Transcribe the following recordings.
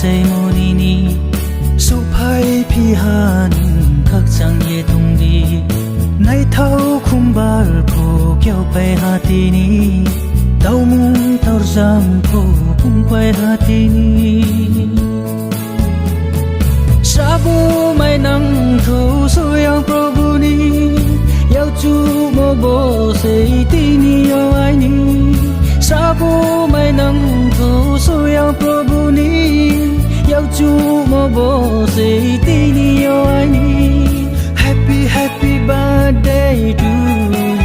chei moni ni su phai phi han khak chang ye tung di nai thau khum bar pho kyau pai ha ti ni tau mung tar jam pho pum pai ha ti ni sabu mai nang thu su yang prabhu ni yau chu mo bo se ti ni yo ai ni sabu mai nang thu su yang prabhu ni yau chu mo bo se ti ni yo ai ni happy happy birthday to you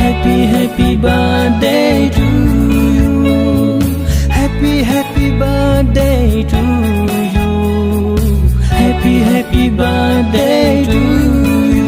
happy birthday to you happy birthday to you happy birthday to you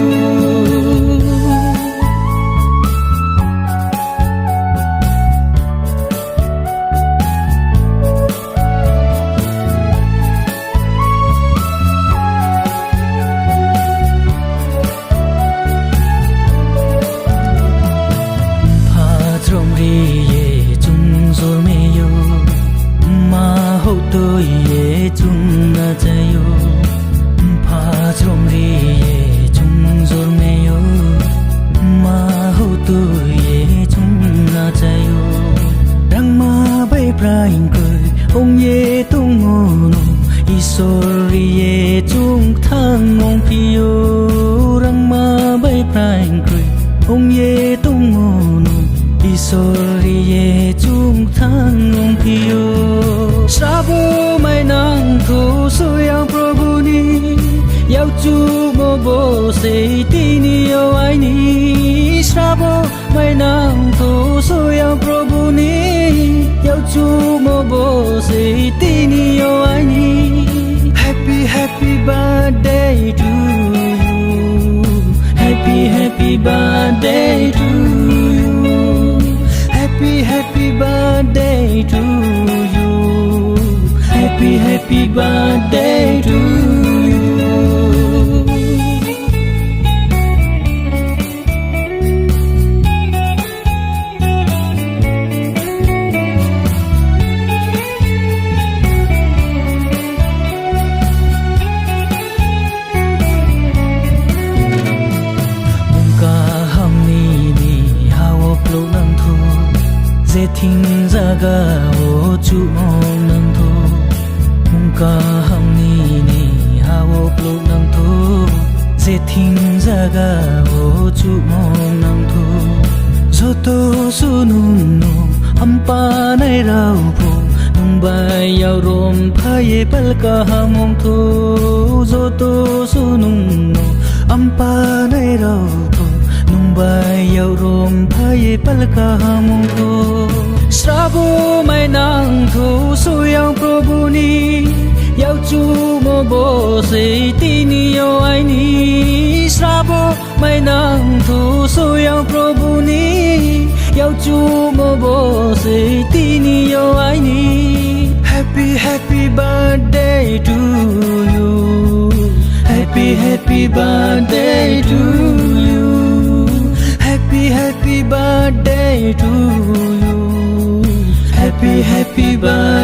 tôi ye chung na chayo pha chrom ri ye chung zor me yo ma ho tôi ye chung na chayo dang ma bai praing koi ong ye tung no isori ye chung thang ngong pi yo rang ma bai praing koi ong ye tung no isori ye chung thang ngong pi yo sabu mai nang thu su yang prabhu ni yau chu mo bo se ti ni yo ai ni sabu mai nang thu su yang prabhu ni yau chu mo bo se ti ni yo ai ni happy birthday to you happy birthday to you happy birthday to you happy birthday to you mungka hamni ni hawo plo nang thu je thing jaga o chu ong nang thu ka hamni ni hawo plo nang thu je thing jaga o chu mong nang thu zo to sunun no ampa nai rau pho nung bai yau rom phaye pal ka hamong thu zo to sunun no ampa nai rau pho nung bai yau rom phaye pal ka hamong thu sabu mai nang thu su yang prabhu ni yau chu mo bo se ti ni yo ai ni sabu mai nang thu su yang prabhu ni yau chu mo bo se ti ni yo ai ni happy birthday to you happy birthday to you happy birthday to you happy birthday